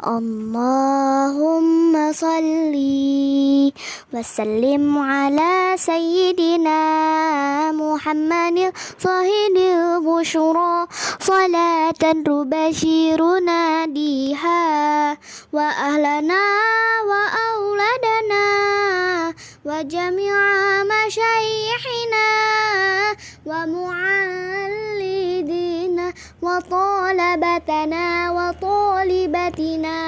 اللهم صل وسلم على سيدنا محمد صاحب البشرى صلاة تبشرنا بها وأهلنا وأولادنا وجميع مشايخنا ومعلدينا وطالبتنا وطالبتنا